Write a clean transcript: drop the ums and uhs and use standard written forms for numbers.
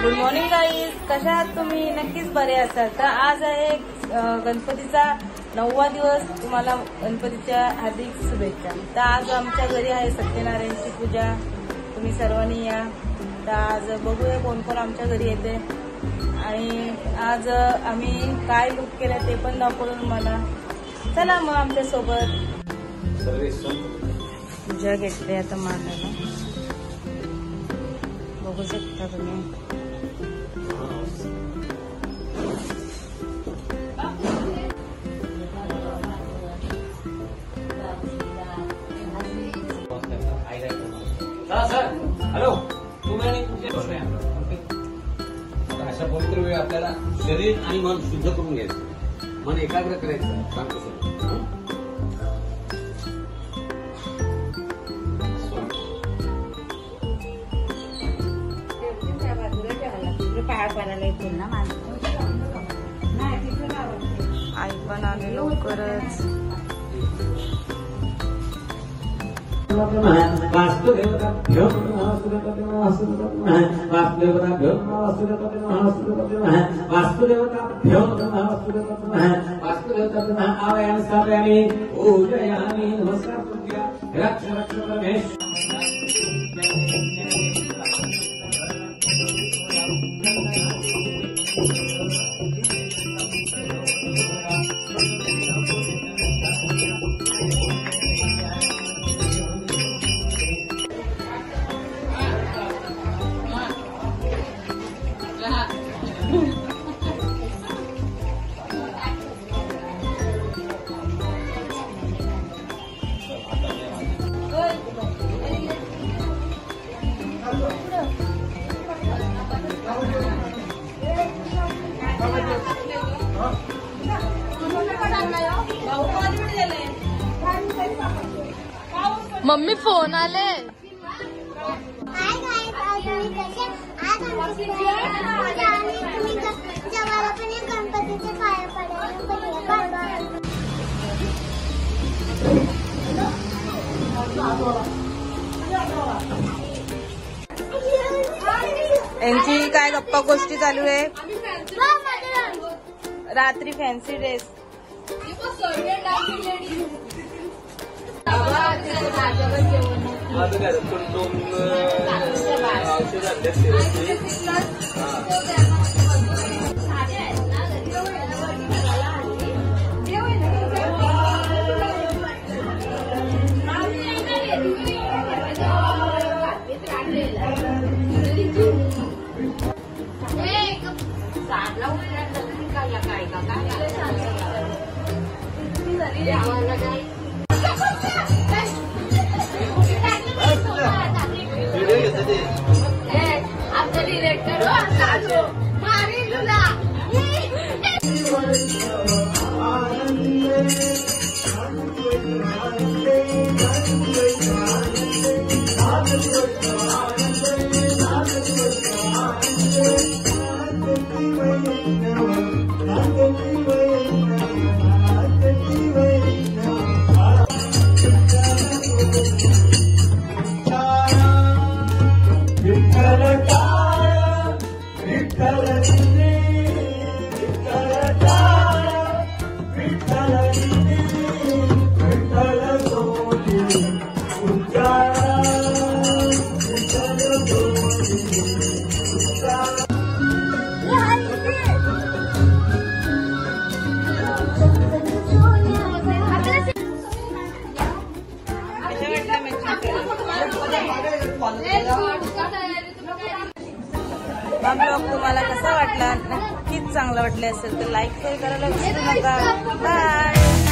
Good morning guys, कशा आहात तुम्ही? नक्कीच बरे असाल. तर आज आहे गणपतीचा 9वा दिवस. तुम्हाला गणपतीच्या हार्दिक शुभेच्छा. तर आज आमच्या घरी आहे सत्यनारायणची पूजा. तुम्ही सर्वांनी या. तर आज बघूया कोण कोण आमच्या घरी येते आणि आज आम्ही काय लुक केलं ते पण दाखवून मला. चला मग आमच्या सोबत. पूजा घेतली आता मांडायला, बघू शकता तुम्ही. हॅलो, अशा पवित्र वेळी आपल्याला शरीर आणि मन शुद्ध करून घ्यायचं, मन एकाग्र करायचं. सांगतो सर, आई पण आली लवकरच. वास्तुदेवता भ्यो नमः वास्तुदेवता नमः वास्तुदेवता भ्यो नमः वास्तुदेवता नमः वास्तुदेवता भ्यो नमः वास्तुदेवता नमः वास्तुदेवता नमः आवाहयामि स्थापयामि पूजयामि. नमस्कार तुभ्या रक्ष रक्ष परमेश्वर. मम्मी फोन आले. यांची काय गप्पा गोष्टी चालू आहे. रात्री फॅन्सी ड्रेस. हा ब्लॉग तुम्हाला कसा वाटला? नक्कीच चांगला वाटले असेल तर लाईक शेअर करायला विसरू नका. बाय.